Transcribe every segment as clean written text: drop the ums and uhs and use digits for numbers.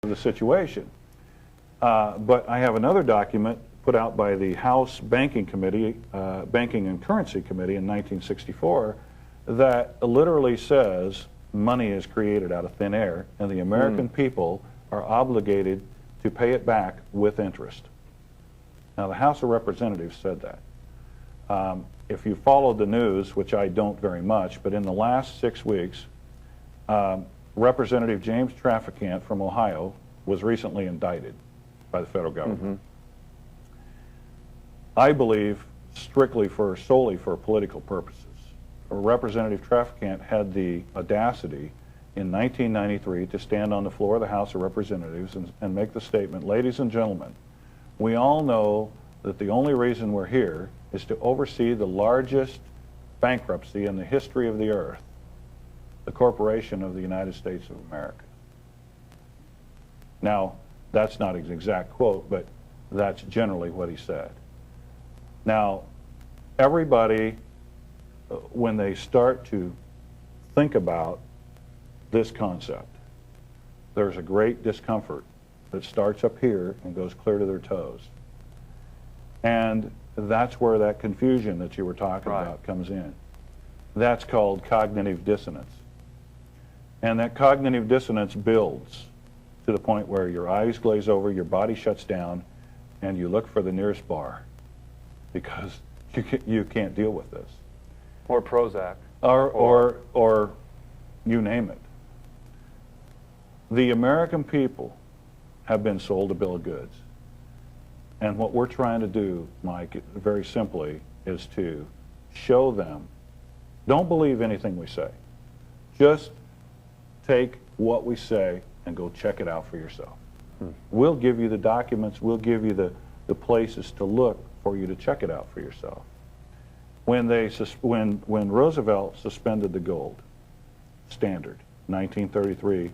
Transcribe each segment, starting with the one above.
the situation. But I have another document put out by the House Banking Committee, Banking and Currency Committee in 1964 that literally says money is created out of thin air and the American people are obligated to pay it back with interest. Now, the House of Representatives said that. If you followed the news, which I don't very much, but in the last 6 weeks, Representative James Traficant from Ohio was recently indicted by the federal government. I believe strictly solely for political purposes. Representative Traficant had the audacity in 1993 to stand on the floor of the House of Representatives and make the statement, ladies and gentlemen, we all know that the only reason we're here is to oversee the largest bankruptcy in the history of the earth, the corporation of the United States of America. Now, that's not an exact quote, but that's generally what he said. Now, everybody, when they start to think about this concept, there's a great discomfort that starts up here and goes clear to their toes. And that's where that confusion that you were talking about comes in. That's called cognitive dissonance. And that cognitive dissonance builds to the point where your eyes glaze over, your body shuts down, and you look for the nearest bar because you can't deal with this. Or Prozac. Or you name it. The American people have been sold a bill of goods. And what we're trying to do, Mike, very simply, is to show them, don't believe anything we say. Just take what we say and go check it out for yourself. We'll give you the documents, we'll give you the places to look for you to check it out for yourself. When Roosevelt suspended the gold standard, 1933,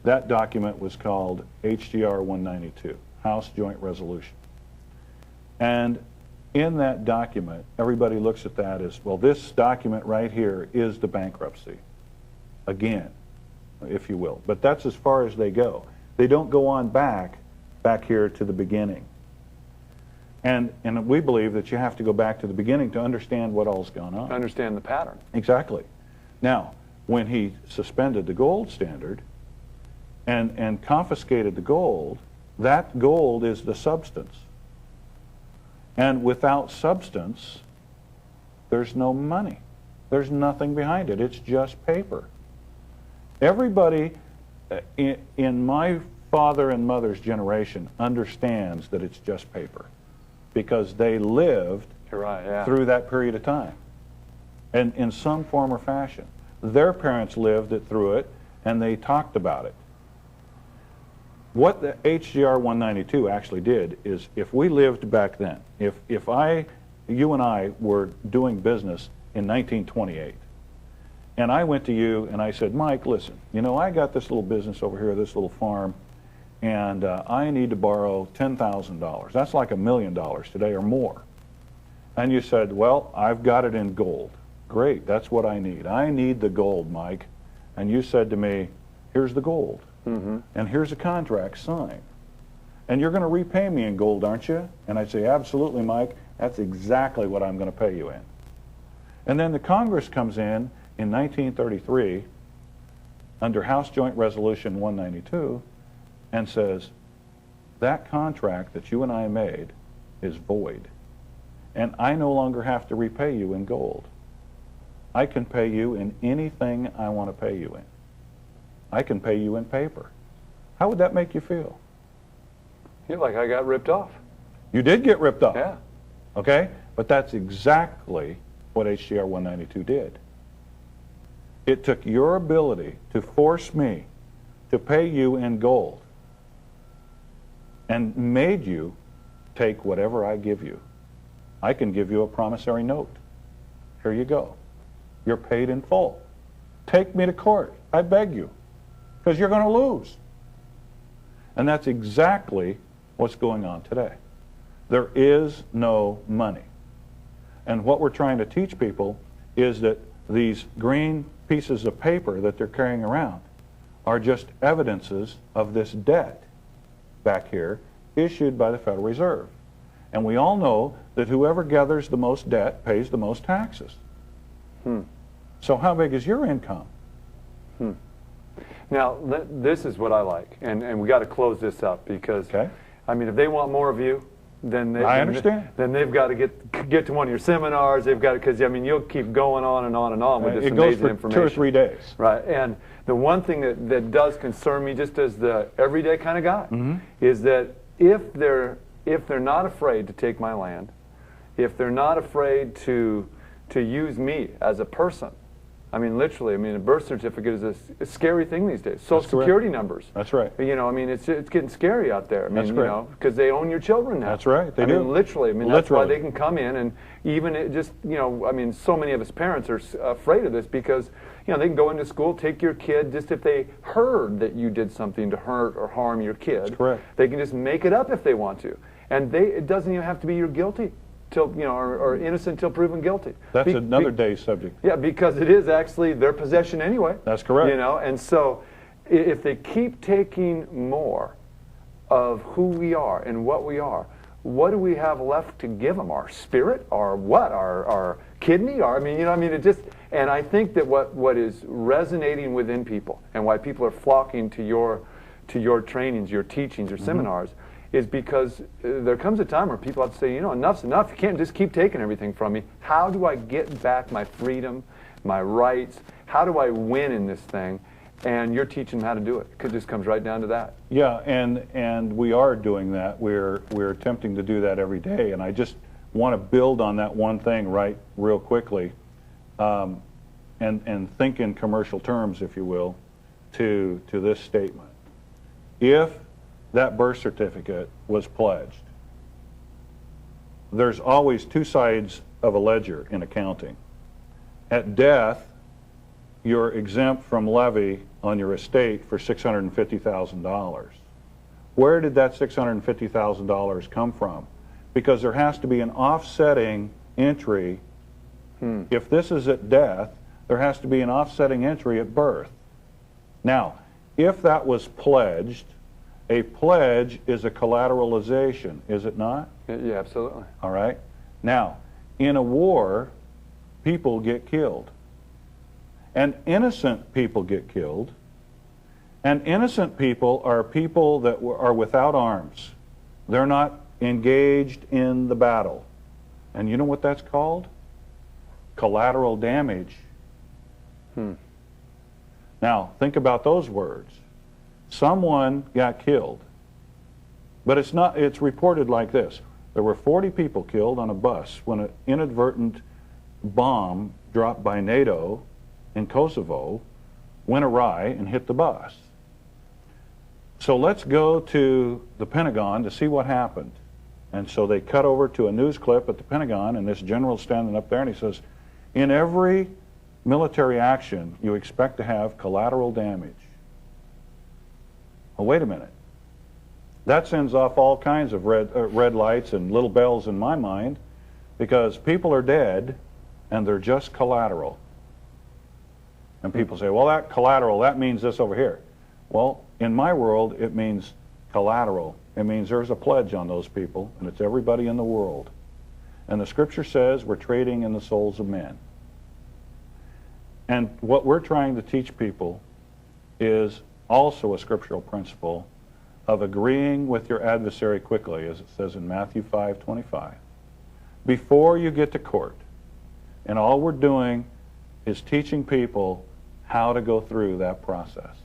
that document was called HJR 192, House Joint Resolution. And in that document, everybody looks at that as, well, this document right here is the bankruptcy, again, if you will. But that's as far as they go. They don't go on back here to the beginning. And we believe that you have to go back to the beginning to understand what all's gone on. Understand the pattern. Exactly. Now, when he suspended the gold standard and confiscated the gold, that gold is the substance. And without substance, there's no money. There's nothing behind it. It's just paper. Everybody in my father and mother's generation understands that it's just paper because they lived through that period of time and in some form or fashion. Their parents lived through it and they talked about it. What the HJR 192 actually did is, if we lived back then, if you and I were doing business in 1928, and I went to you and I said, Mike, listen, you know, I got this little business over here, this little farm, and I need to borrow $10,000. That's like $1 million today or more. And you said, well, I've got it in gold. Great, that's what I need. I need the gold, Mike. And you said to me, here's the gold. And here's a contract signed. And you're going to repay me in gold, aren't you? And I'd say, absolutely, Mike. That's exactly what I'm going to pay you in. And then the Congress comes in 1933 under House Joint Resolution 192 and says, that contract that you and I made is void. And I no longer have to repay you in gold. I can pay you in anything I want to pay you in. I can pay you in paper. How would that make you feel? Feel like I got ripped off. You did get ripped off. Yeah. Okay? But that's exactly what HJR 192 did. It took your ability to force me to pay you in gold and made you take whatever I give you. I can give you a promissory note. Here you go. You're paid in full. Take me to court. I beg you. Because you're going to lose. And that's exactly what's going on today. There is no money. And what we're trying to teach people is that these green pieces of paper that they're carrying around are just evidences of this debt. back here issued by the Federal Reserve. And we all know that whoever gathers the most debt pays the most taxes. So how big is your income? Now, this is what I like, and we got to close this up because, I mean, if they want more of you, then I understand. Then they've got to get to one of your seminars. They've got to, because I mean, you'll keep going on and on and on with this amazing information. It goes for 2 or 3 days. Right, and the one thing that does concern me, just as the everyday kind of guy, is that if they're not afraid to take my land, if they're not afraid to use me as a person. I mean, literally, I mean, a birth certificate is a scary thing these days. Social Security numbers. That's right. You know, I mean, it's getting scary out there. I mean, you know, because they own your children now. That's right. They do. I mean, literally. I mean, that's why they can come in and even it just, you know, I mean, so many of us parents are afraid of this because, you know, they can go into school, take your kid, just if they heard that you did something to hurt or harm your kid. That's correct. They can just make it up if they want to. And it doesn't even have to be you're guilty. Till, you know, or innocent till proven guilty. That's another day's subject. Yeah, because it is actually their possession anyway. That's correct. You know, and so if they keep taking more of who we are and what we are, what do we have left to give them? Our spirit, our what? Our kidney? I mean, you know, I mean, it just. And I think that what is resonating within people and why people are flocking to your trainings, your teachings, your seminars. Is because there comes a time where people have to say, you know, enough's enough. You can't just keep taking everything from me. How do I get back my freedom, my rights? How do I win in this thing? And you're teaching them how to do it, because it just comes right down to that. Yeah, and we are doing that. We're attempting to do that every day. And I just want to build on that one thing real quickly, and think in commercial terms, if you will, to this statement. If that birth certificate was pledged, there's always 2 sides of a ledger in accounting. At death, you're exempt from levy on your estate for $650,000. Where did that $650,000 come from? Because there has to be an offsetting entry. If this is at death, there has to be an offsetting entry at birth. Now, if that was pledged, a pledge is a collateralization, is it not? Yeah, absolutely. All right. Now, in a war, people get killed. And innocent people get killed. And innocent people are people that are without arms. They're not engaged in the battle. And you know what that's called? Collateral damage. Now, think about those words. Someone got killed. But it's reported like this. There were 40 people killed on a bus when an inadvertent bomb dropped by NATO in Kosovo went awry and hit the bus. So let's go to the Pentagon to see what happened. And so they cut over to a news clip at the Pentagon, and this general's standing up there and he says, in every military action you expect to have collateral damage. Well, wait a minute. That sends off all kinds of red lights and little bells in my mind, because people are dead and they're just collateral. And people say, well, that collateral, that means this over here. Well, in my world, it means collateral. It means there's a pledge on those people, and it's everybody in the world. And the scripture says we're trading in the souls of men. And what we're trying to teach people is also a scriptural principle of agreeing with your adversary quickly, as it says in Matthew 5:25, before you get to court. And all we're doing is teaching people how to go through that process.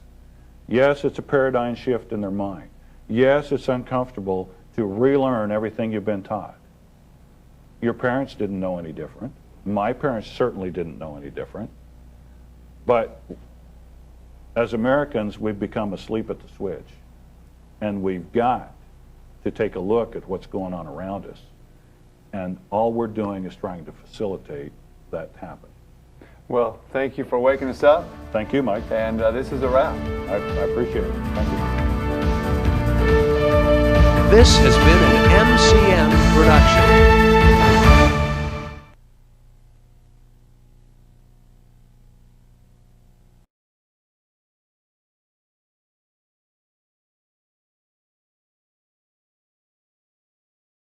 Yes, it's a paradigm shift in their mind. Yes, it's uncomfortable to relearn everything you've been taught. Your parents didn't know any different. My parents certainly didn't know any different. But as Americans, we've become asleep at the switch. And we've got to take a look at what's going on around us. And all we're doing is trying to facilitate that happen. Well, thank you for waking us up. Thank you, Mike. And this is a wrap. I appreciate it. Thank you. This has been an